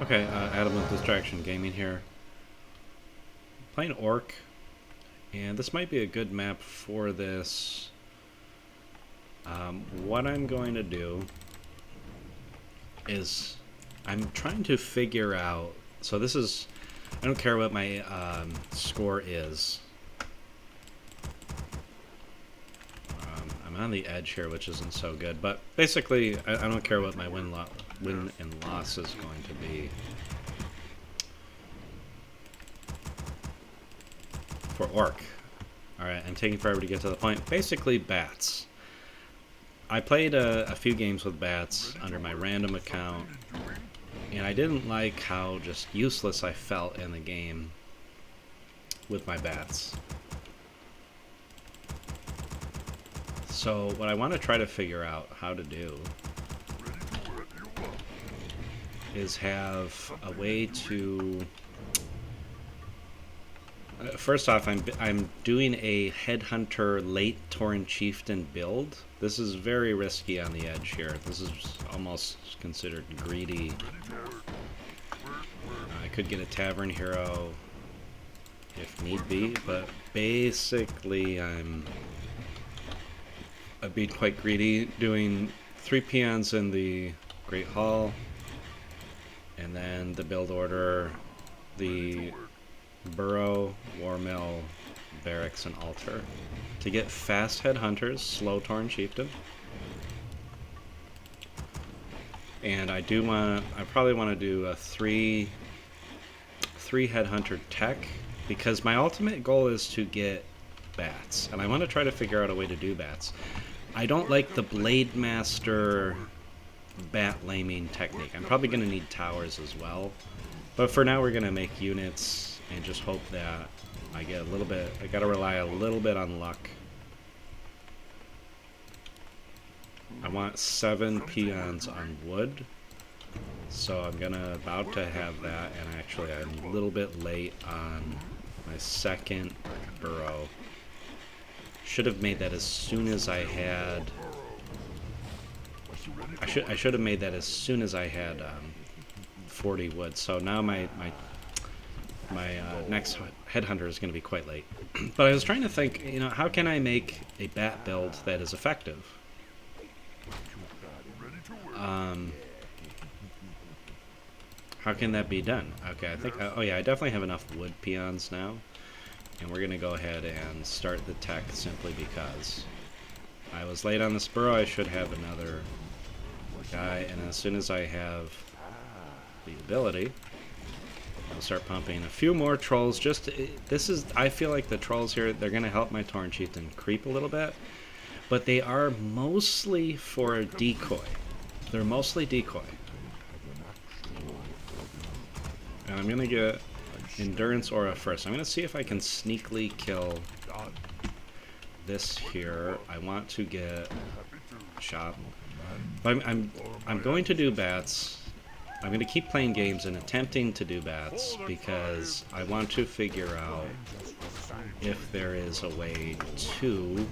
Okay, Adam with Distraction Gaming here. Playing Orc, and this might be a good map for this. What I'm going to do is I'm trying to figure out. So this is, I don't care what my score is. I'm on the edge here, which isn't so good. But basically, I don't care what my win and loss is going to be. For Orc. Alright, I'm taking forever to get to the point. Basically, bats. I played a few games with bats under my random account, and I didn't like how just useless I felt in the game with my bats. So what I want to try to figure out how to do is have a way to... First off, I'm doing a Headhunter late Tauren Chieftain build. This is very risky on the edge here. This is almost considered greedy. I could get a Tavern Hero if need be, but basically I'm being quite greedy, doing 3 peons in the Great Hall, and then the build order, the Burrow, War Mill, Barracks, and Altar. To get fast Headhunters, slow Tauren Chieftain. And I probably want to do a 3 Headhunter tech, because my ultimate goal is to get bats. And I want to try to figure out a way to do bats. I don't like the Blade Master bat laming technique. I'm probably going to need towers as well. But for now we're going to make units and just hope that I get a little bit, I gotta rely a little bit on luck. I want 7 peons on wood, so I'm about to have that, and actually I'm a little bit late on my second burrow. Should have made that as soon as I had, I should have made that as soon as I had 40 wood, so now my next Headhunter is going to be quite late. But I was trying to think, you know, how can I make a bat build that is effective? How can that be done? Okay, I think, oh yeah, I definitely have enough wood peons now. And we're going to go ahead and start the tech simply because I was late on this burrow. I should have another guy, and as soon as I have the ability, I'll start pumping a few more trolls. I feel like the trolls here, they're going to help my Tauren Chieftain creep a little bit, but they are mostly for a decoy. They're mostly decoy. And I'm going to get Endurance Aura first. I'm going to see if I can sneakily kill this here. I want to get shot. But I'm going to do bats. I'm going to keep playing games and attempting to do bats because I want to figure out if there is a way to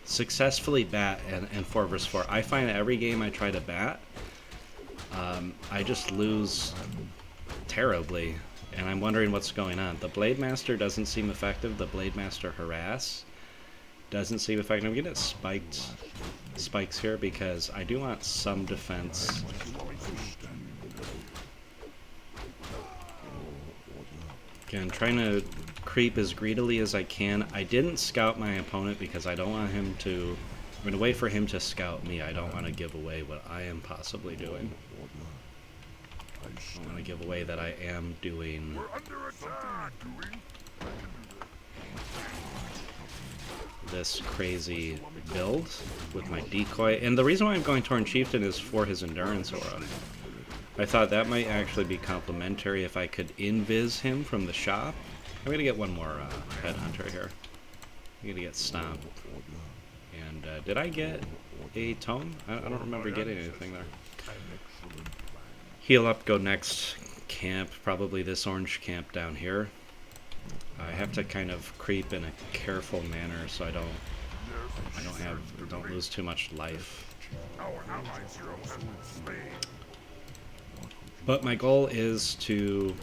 successfully bat and 4 versus 4. I find that every game I try to bat, I just lose terribly, and I'm wondering what's going on. The Blade Master doesn't seem effective. The Blade Master Harass doesn't seem effective. I'm getting spikes here because I do want some defense. Again, trying to creep as greedily as I can. I didn't scout my opponent because I don't want him to... I'm going to wait for him to scout me. I don't want to give away what I am possibly doing. I want to give away that I am doing... this crazy build with my decoy. And the reason why I'm going Tauren Chieftain is for his Endurance Aura. I thought that might actually be complimentary if I could invis him from the shop. I'm going to get one more Headhunter here. I'm going to get Stomp. And did I get a tome? I don't remember getting anything there. Heal up, go next camp. Probably this orange camp down here. I have to kind of creep in a careful manner so I don't lose too much life. But my goal is to...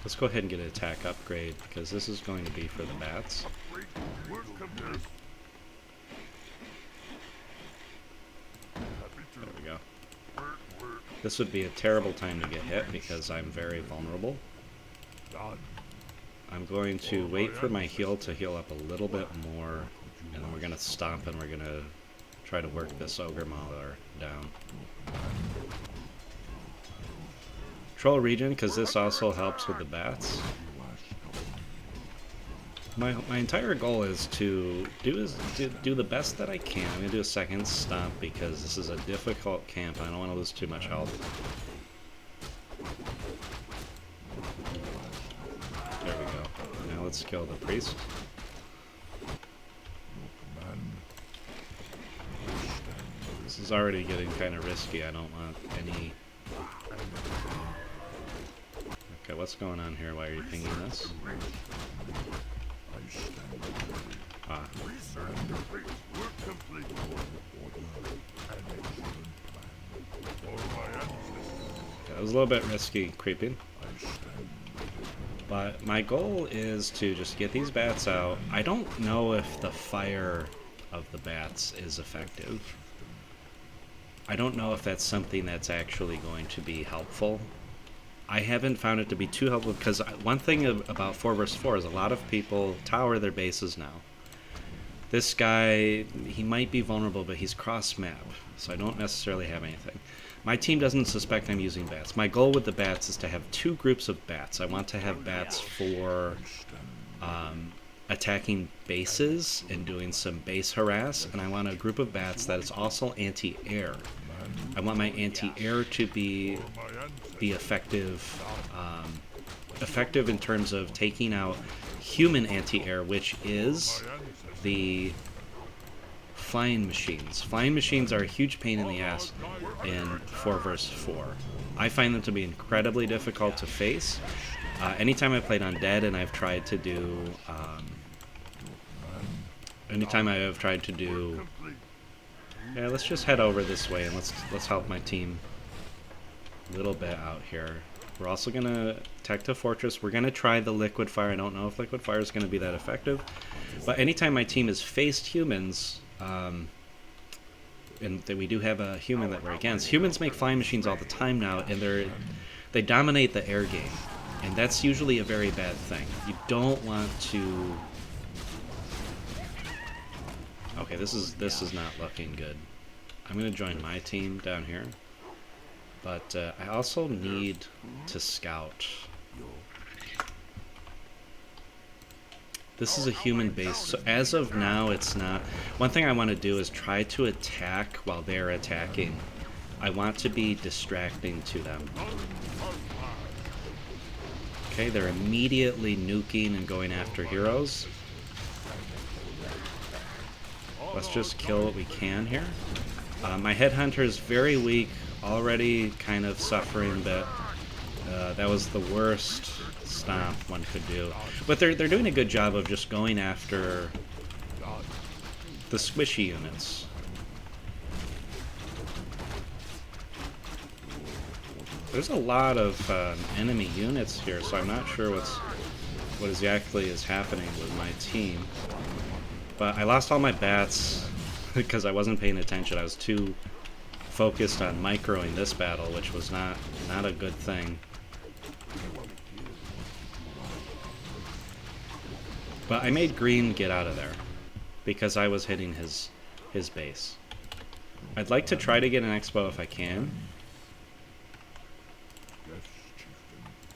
Let's go ahead and get an attack upgrade, because this is going to be for the bats. There we go. This would be a terrible time to get hit, because I'm very vulnerable. I'm going to wait for my heal to heal up a little bit more, and then we're going to stomp and we're going to try to work this Ogre Mauler down. Troll Regen, because this also helps with the bats. My entire goal is to do the best that I can. I'm going to do a second stomp because this is a difficult camp. I don't want to lose too much health. There we go. Now let's kill the priest. This is already getting kind of risky. I don't want any... Okay, what's going on here? Why are you pinging this? Ah. That was a little bit risky creeping. But my goal is to just get these bats out. I don't know if the fire of the bats is effective. I don't know if that's something that's actually going to be helpful. I haven't found it to be too helpful, because one thing about 4 vs 4 is a lot of people tower their bases now. This guy, he might be vulnerable, but he's cross-map, so I don't necessarily have anything. My team doesn't suspect I'm using bats. My goal with the bats is to have 2 groups of bats. I want to have bats for attacking bases and doing some base harass, and I want a group of bats that is also anti-air. I want my anti-air to be effective, effective in terms of taking out human anti-air, which is the flying machines. Flying machines are a huge pain in the ass in 4 vs 4. I find them to be incredibly difficult to face. Anytime I played Undead and I've tried to do, yeah, let's just head over this way and let's help my team a little bit out here. We're also gonna attack the fortress. We're gonna try the liquid fire. I don't know if liquid fire is gonna be that effective, but anytime my team has faced humans, and that we do have a human that we're against. Humans make flying machines all the time now, and they dominate the air game, and that's usually a very bad thing. You don't want to. Okay, this is not looking good. I'm gonna join my team down here, but I also need to scout. This is a human base, so as of now it's not. One thing I want to do is try to attack while they're attacking. I want to be distracting to them. Okay, they're immediately nuking and going after heroes. Let's just kill what we can here. My headhunter is very weak, already kind of suffering, but that was the worst stomp one could do. But they're doing a good job of just going after the squishy units. There's a lot of enemy units here, so I'm not sure what exactly is happening with my team. But I lost all my bats because I wasn't paying attention. I was too focused on microing this battle, which was not a good thing. But I made green get out of there because I was hitting his base. I'd like to try to get an expo if I can.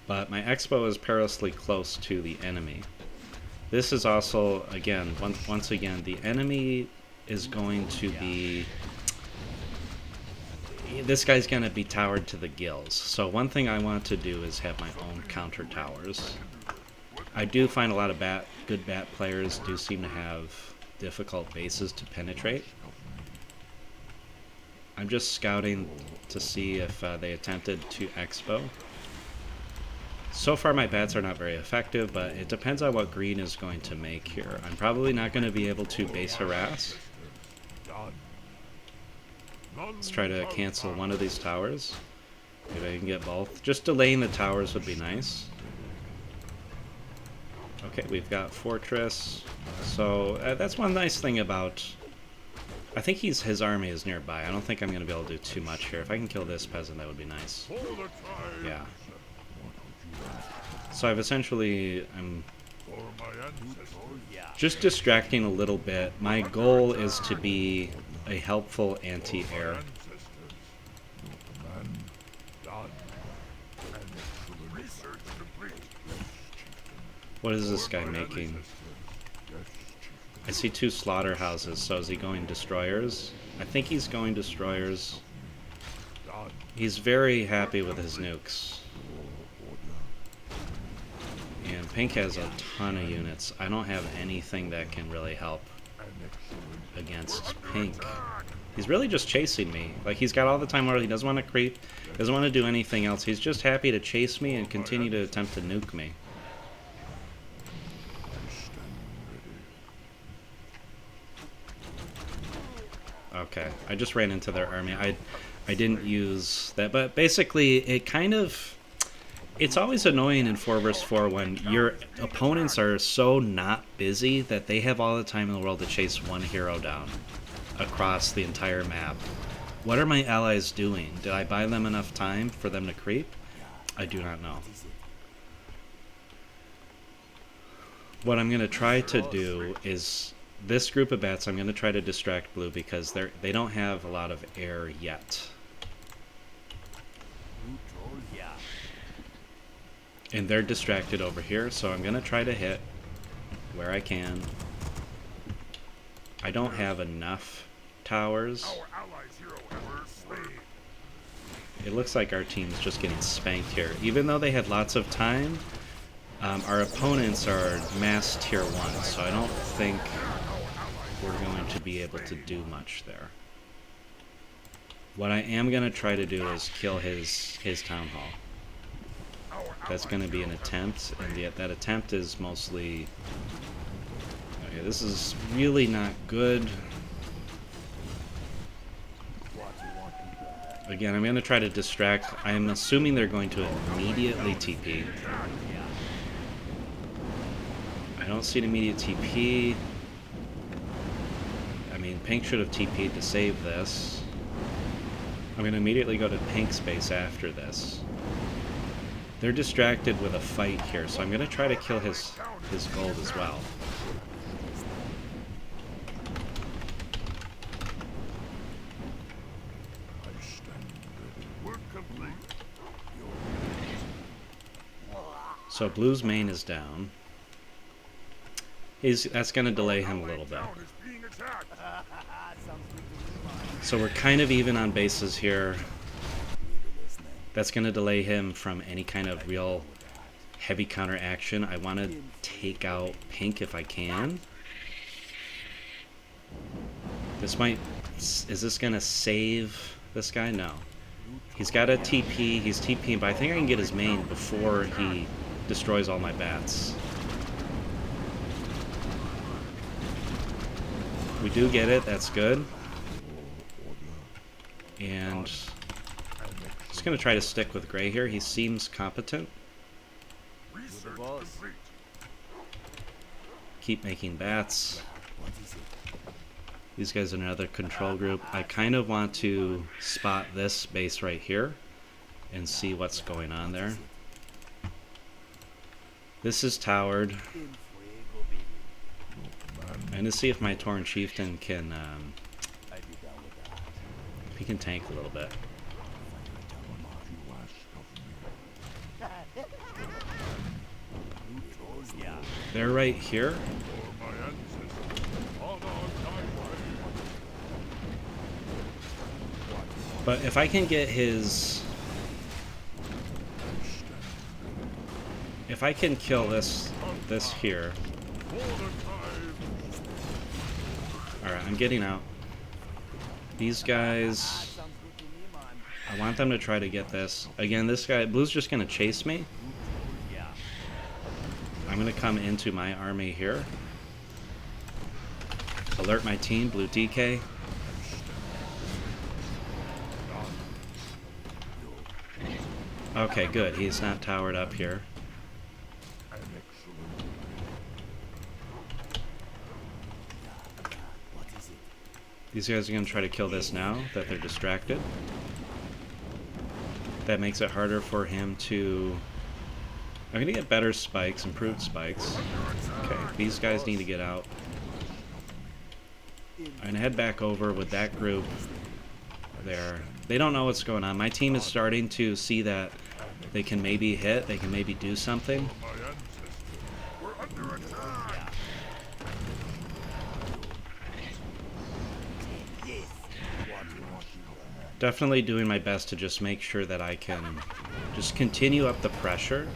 But my expo is perilously close to the enemy. This is also, again, once again, the enemy is going to be... This guy's going to be towered to the gills. So one thing I want to do is have my own counter towers. I do find a lot of good bat players do seem to have difficult bases to penetrate. I'm just scouting to see if they attempted to expo. So far my bats are not very effective, but it depends on what green is going to make here. I'm probably not going to be able to base harass. Let's try to cancel one of these towers. Maybe I can get both. Just delaying the towers would be nice. Okay, we've got Fortress. So that's one nice thing about... I think his army is nearby. I don't think I'm going to be able to do too much here. If I can kill this peasant, that would be nice. Yeah. So I've essentially... I'm just distracting a little bit. My goal is to be a helpful anti-air. What is this guy making? I see 2 slaughterhouses, so is he going destroyers? I think he's going destroyers. He's very happy with his nukes. And Pink has a ton of units. I don't have anything that can really help against Pink. He's really just chasing me. Like, he's got all the time where he doesn't want to creep, doesn't want to do anything else. He's just happy to chase me and continue to attempt to nuke me. Okay, I just ran into their army. I didn't use that, but basically it kind of... It's always annoying in 4 vs 4 when your opponents are so not busy that they have all the time in the world to chase one hero down across the entire map. What are my allies doing? Did I buy them enough time for them to creep? I do not know. What I'm going to try to do is... This group of bats, I'm going to try to distract blue because they don't have a lot of air yet. And they're distracted over here, so I'm going to try to hit where I can. I don't have enough towers. It looks like our team's just getting spanked here. Even though they had lots of time, our opponents are mass tier 1, so I don't think we're going to be able to do much there. What I am going to try to do is kill his town hall. That's going to be an attempt, and yet that attempt is mostly... Okay, this is really not good. Again, I'm going to try to distract. I'm assuming they're going to immediately TP. I don't see an immediate TP. I mean, Pink should have TP'd to save this. I'm going to immediately go to Pink's base after this. They're distracted with a fight here, so I'm going to try to kill his gold as well. So Blue's main is down. That's going to delay him a little bit. So we're kind of even on bases here. That's going to delay him from any kind of real heavy counter action. I want to take out Pink if I can. This might... Is this going to save this guy? No. He's got a TP. He's TPing, but I think I can get his main before he destroys all my bats. We do get it. That's good. And just going to try to stick with Gray here. He seems competent. Keep making bats. These guys are another control group. I kind of want to spot this base right here and see what's going on there. This is towered. And to see if my Tauren Chieftain can, if he can tank a little bit. They're right here. But if I can get his... If I can kill this here... Alright, I'm getting out. These guys... I want them to try to get this. Again, this guy... Blue's just going to chase me. I'm going to come into my army here. Alert my team, Blue DK. Okay, good. He's not towered up here. These guys are going to try to kill this now that they're distracted. That makes it harder for him to... I'm going to get better spikes, improved spikes. Okay, these guys need to get out. I'm going to head back over with that group there. They don't know what's going on. My team is starting to see that they can maybe hit, they can maybe do something. Definitely doing my best to just make sure that I can just continue up the pressure.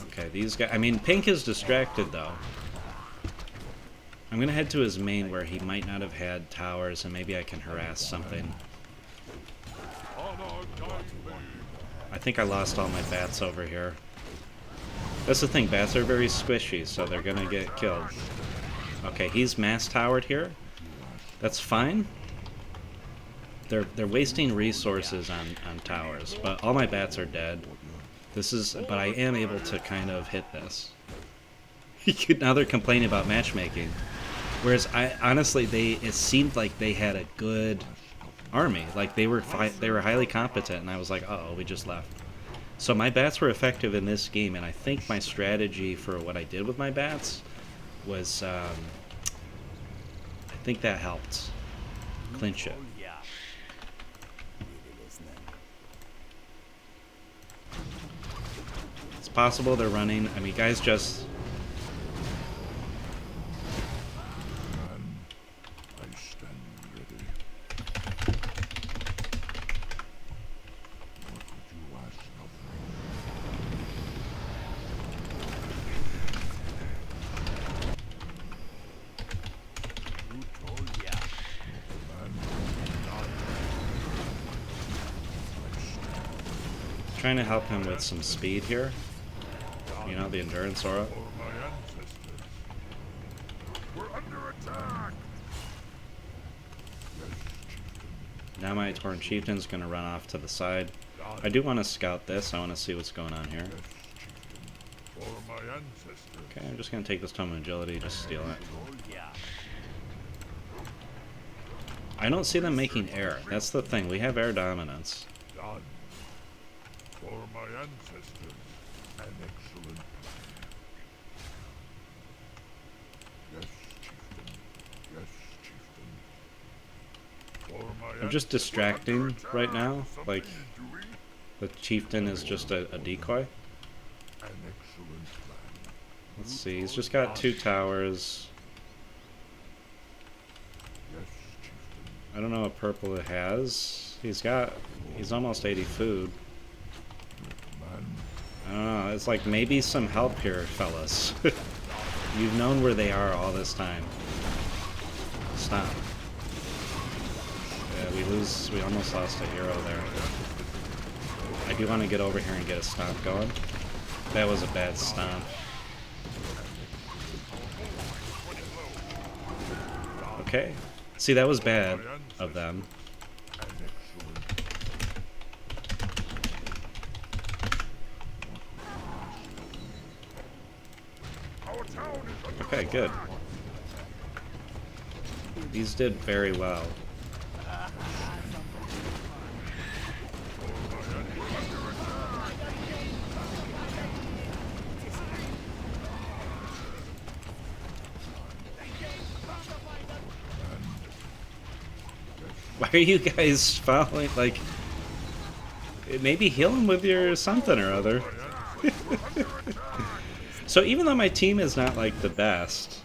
Okay, these guys... I mean, Pink is distracted, though. I'm going to head to his main where he might not have had towers, and maybe I can harass something. I think I lost all my bats over here. That's the thing, bats are very squishy, so they're going to get killed. Okay, he's mass towered here. That's fine. They're wasting resources on towers, but all my bats are dead. But I am able to kind of hit this. Now they're complaining about matchmaking. Whereas honestly, it seemed like they had a good army. Like they were highly competent, and I was like, uh-oh, we just left. So my bats were effective in this game, and I think my strategy for what I did with my bats was, I think that helped clinch it. It's possible they're running. I mean, guys just... Trying to help him with some speed here. You know, the endurance aura. Now my Torn Chieftain's going to run off to the side. I do want to scout this. I want to see what's going on here. Okay, I'm just going to take this Tome of Agility, just steal it. I don't see them making air. That's the thing. We have air dominance. For my ancestors, an excellent plan. Yes, chieftain. Yes, chieftain. For my I'm just distracting right now. Like, the chieftain is just a decoy. An excellent plan. Let's see, he's just got 2 towers. Yes, chieftain. I don't know what purple it has. He's almost 80 food. I don't know, it's like maybe some help here, fellas. You've known where they are all this time. Stop. Yeah, we almost lost a hero there. I do want to get over here and get a stomp going. That was a bad stomp. Okay. See, that was bad of them. Okay, good. These did very well. Why are you guys following? Like, maybe heal him with your something or other. So even though my team is not like the best,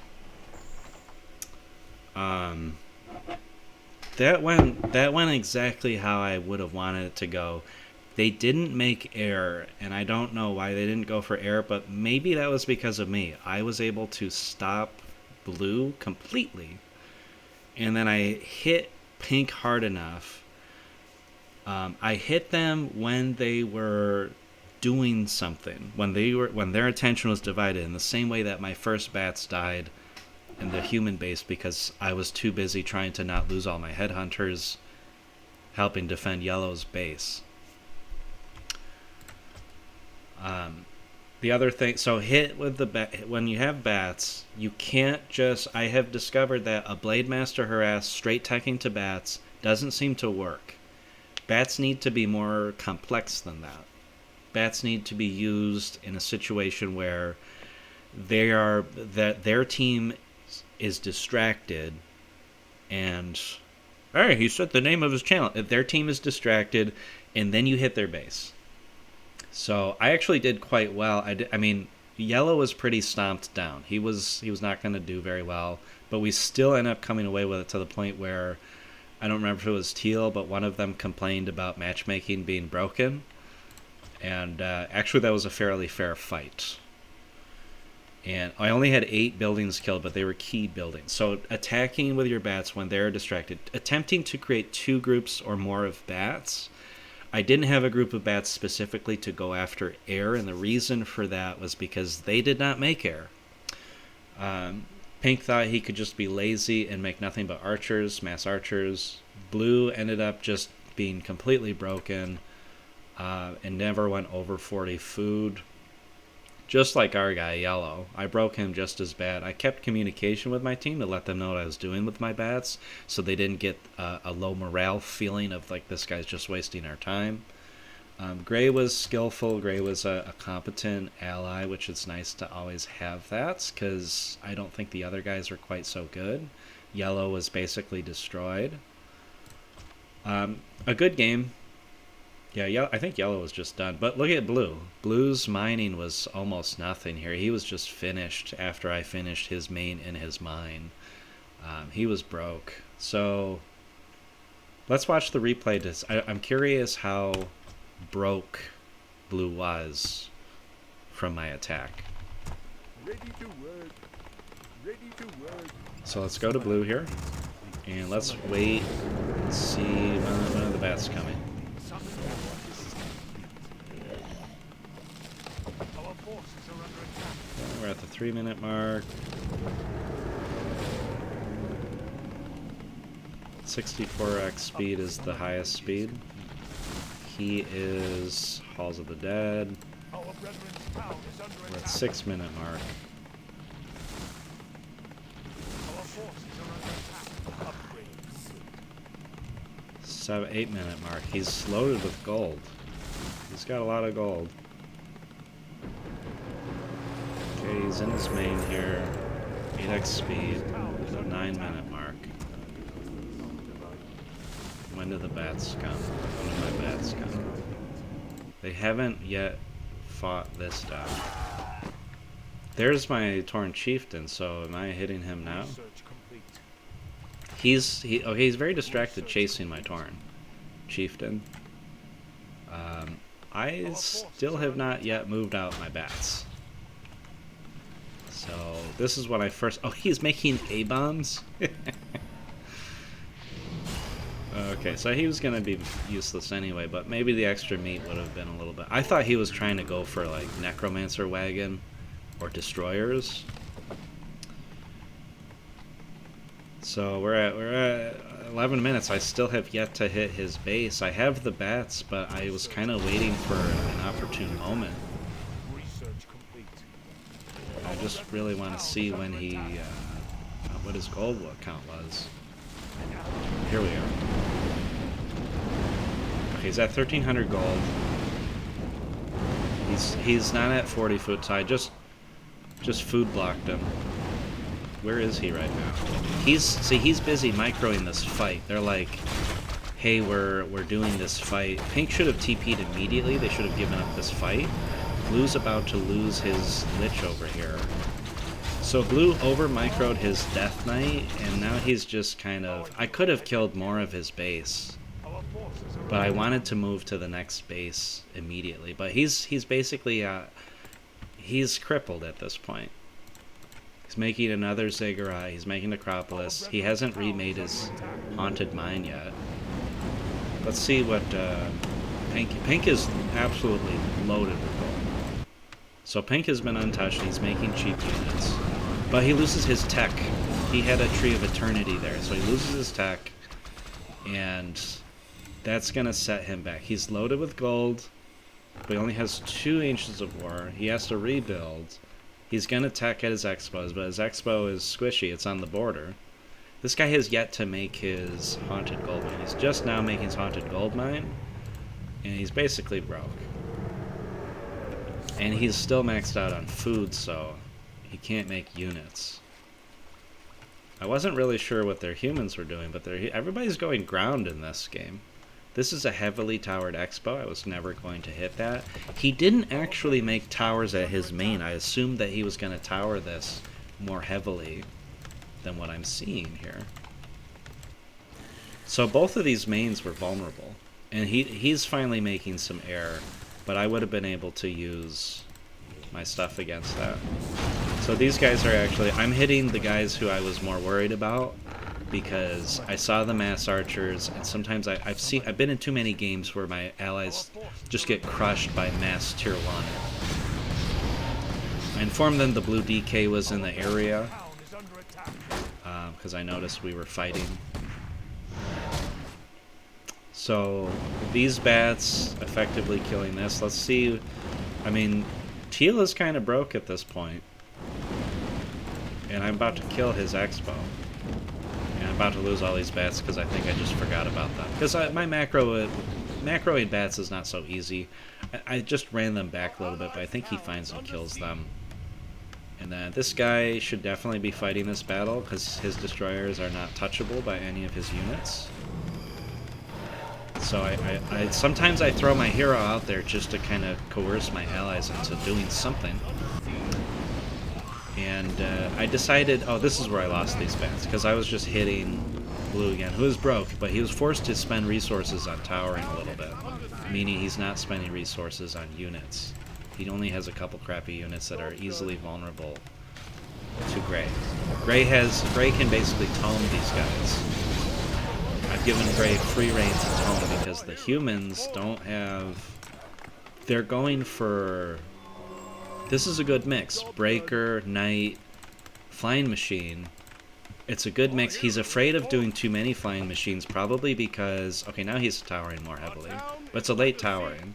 that went exactly how I would have wanted it to go. They didn't make air, and I don't know why they didn't go for air, but maybe that was because of me. I was able to stop blue completely, and then I hit pink hard enough. I hit them when they were doing something, when their attention was divided, in the same way that my first bats died in the human base because I was too busy trying to not lose all my headhunters helping defend yellow's base. The other thing, so hit with the when you have bats, you can't just. I have discovered that a Blade Master harass straight teching to bats doesn't seem to work. Bats need to be more complex than that. Bats need to be used in a situation where their team is distracted, and hey, he said the name of his channel. If their team is distracted, and then you hit their base. So I actually did quite well. I mean, yellow was pretty stomped down. He was not going to do very well, but we still ended up coming away with it to the point where I don't remember if it was teal, but one of them complained about matchmaking being broken, and actually that was a fairly fair fight. And I only had 8 buildings killed, but they were key buildings. So attacking with your bats when they're distracted, attempting to create 2 groups or more of bats. I didn't have a group of bats specifically to go after air, and the reason for that was because they did not make air. Pink thought he could just be lazy and make nothing but archers, mass archers. Blue ended up just being completely broken and never went over 40 food. Just like our guy, Yellow. I broke him just as bad. I kept communication with my team to let them know what I was doing with my bats, so they didn't get a low morale feeling of like, this guy's just wasting our time. Gray was skillful. Gray was a competent ally, which is nice to always have that, because I don't think the other guys are quite so good. Yellow was basically destroyed. A good game. Yeah, I think yellow was just done. But look at blue. Blue's mining was almost nothing here. He was just finished after I finished his main in his mine. He was broke. So let's watch the replay. I'm curious how broke blue was from my attack. Ready to work. Ready to work. So let's go to blue here. And let's wait and see when are the bats coming. We're at the 3-minute mark. 64x speed is the highest speed. He is Halls of the Dead. We're at 6-minute mark. 8-minute mark. He's loaded with gold. He's got a lot of gold. Okay, he's in his main here. 8x speed. 9-minute mark. When do the bats come? When do my bats come? They haven't yet fought this down. There's my Torn Chieftain, so am I hitting him now? He's very distracted chasing my Torn Chieftain. I still have not yet moved out my bats. So this is when I first... Oh, he's making A-bombs? Okay, so he was going to be useless anyway, but maybe the extra meat would have been a little bit... I thought he was trying to go for, like, Necromancer Wagon or Destroyers. So we're at 11 minutes. I still have yet to hit his base. I have the bats, but I was kind of waiting for an opportune moment. I just really want to see when he... what his gold count was. Here we are. Okay, he's at 1,300 gold. He's not at 40 food, so I just food blocked him. Where is he right now? He's busy microing this fight. They're like, hey, we're doing this fight. Pink should have TP'd immediately. They should have given up this fight. Blue's about to lose his Lich over here. So Blue over-microed his Death Knight, and now he's just kind of... I could have killed more of his base, but I wanted to move to the next base immediately. But he's basically... he's crippled at this point. He's making another Ziggurat. He's making Necropolis. He hasn't remade his Haunted Mine yet. Let's see what Pink is absolutely loaded with gold. So Pink has been untouched. He's making cheap units. But he loses his tech. He had a Tree of Eternity there, so he loses his tech, and that's gonna set him back. He's loaded with gold, but he only has 2 Ancients of War. He has to rebuild. He's gonna tech at his expos, but his expo is squishy. It's on the border. This guy has yet to make his Haunted Gold Mine. He's just now making his Haunted Gold Mine, and he's basically broke. And he's still maxed out on food, so he can't make units. I wasn't really sure what their humans were doing, but everybody's going ground in this game. This is a heavily towered expo. I was never going to hit that. He didn't actually make towers at his main. I assumed that he was going to tower this more heavily than what I'm seeing here. So both of these mains were vulnerable. And he's finally making some air, but I would have been able to use my stuff against that. So these guys are actually... I'm hitting the guys who I was more worried about, because I saw the mass archers, and sometimes I've been in too many games where my allies just get crushed by mass tier 1. I informed them the blue DK was in the area, because I noticed we were fighting. So these bats effectively killing this. Let's see. I mean, Teal is kind of broke at this point, and I'm about to kill his expo. And I'm about to lose all these bats because I think I just forgot about them. Because my macroing bats is not so easy. I just ran them back a little bit, but I think he finds and kills them. And then this guy should definitely be fighting this battle because his destroyers are not touchable by any of his units. So sometimes I throw my hero out there just to kind of coerce my allies into doing something. And I decided, oh, this is where I lost these bats, because I was just hitting blue again, who is broke, but he was forced to spend resources on towering a little bit, meaning he's not spending resources on units. He only has a couple crappy units that are easily vulnerable to Gray. Gray can basically tome these guys. I've given Gray free reign to tome because the humans don't have... They're going for... This is a good mix. Breaker, Knight, Flying Machine. It's a good mix. He's afraid of doing too many Flying Machines, probably because... Okay, now he's towering more heavily. But it's a late towering.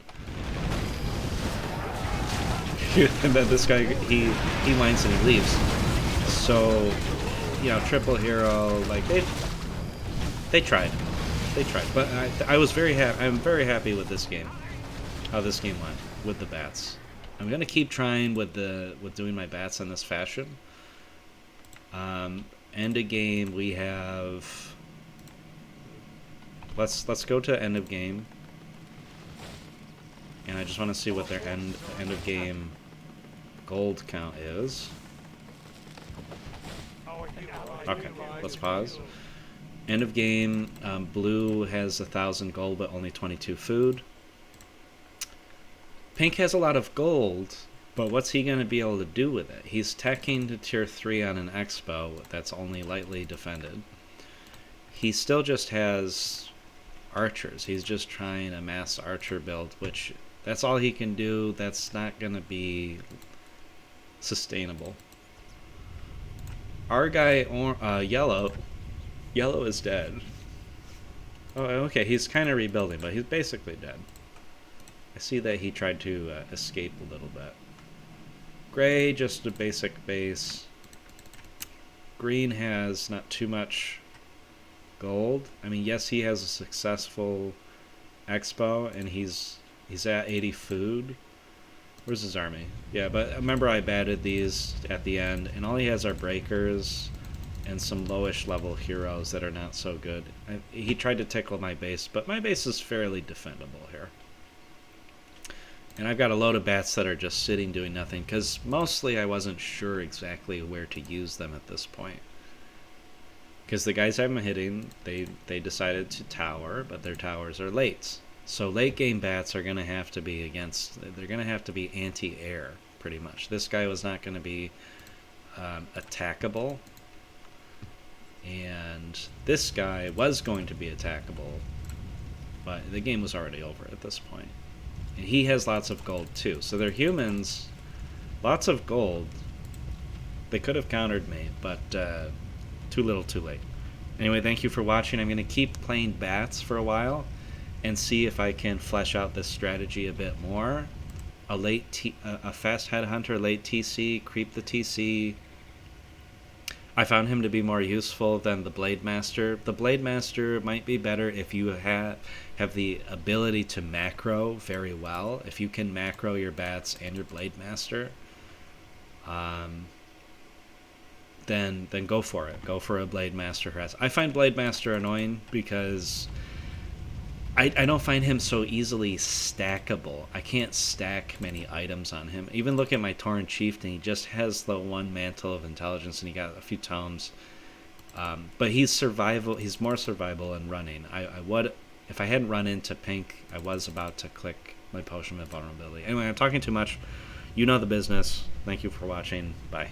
And then this guy, he whines and he leaves. So, you know, triple hero, like, they tried. They tried. But I was very happy. I'm very happy with this game. How this game went with the bats. I'm gonna keep trying with doing my bats in this fashion. End of game, we have. Let's go to end of game, and I just want to see what their end of game gold count is. Okay, let's pause. End of game, blue has 1,000 gold but only 22 food. Pink has a lot of gold, but what's he going to be able to do with it? He's teching to tier 3 on an expo that's only lightly defended. He still just has archers. He's just trying a mass archer build, which that's all he can do. That's not going to be sustainable. Our guy, yellow is dead. Oh, okay, he's kind of rebuilding, but he's basically dead. I see that he tried to escape a little bit. Gray, just a basic base. Green has not too much gold. I mean, yes, he has a successful expo, and he's at 80 food. Where's his army? Yeah, but remember I batted these at the end, and all he has are breakers and some lowish level heroes that are not so good. He tried to tickle my base, but my base is fairly defendable here. And I've got a load of bats that are just sitting doing nothing, because mostly I wasn't sure exactly where to use them at this point. Because the guys I'm hitting, they decided to tower, but their towers are late. So late game bats are going to have to be they're going to have to be anti-air, pretty much. This guy was not going to be attackable. And this guy was going to be attackable, but the game was already over at this point. And he has lots of gold too. So they're humans, lots of gold, They could have countered me, but too little, too late. Anyway, thank you for watching. I'm going to keep playing bats for a while and see if I can flesh out this strategy a bit more. A fast headhunter, late TC, creep the TC. I found him to be more useful than the Blade Master. The Blade Master might be better if you have the ability to macro very well. If you can macro your bats and your Blade Master, then go for it. Go for a Blade Master harass. I find Blade Master annoying because I don't find him so easily stackable. I can't stack many items on him. Even look at my Tauren Chieftain, he just has the one Mantle of Intelligence and he got a few tomes. But he's survival. He's more survivable in running. I would, if I hadn't run into pink, I was about to click my Potion of Vulnerability. Anyway, I'm talking too much. You know the business. Thank you for watching. Bye.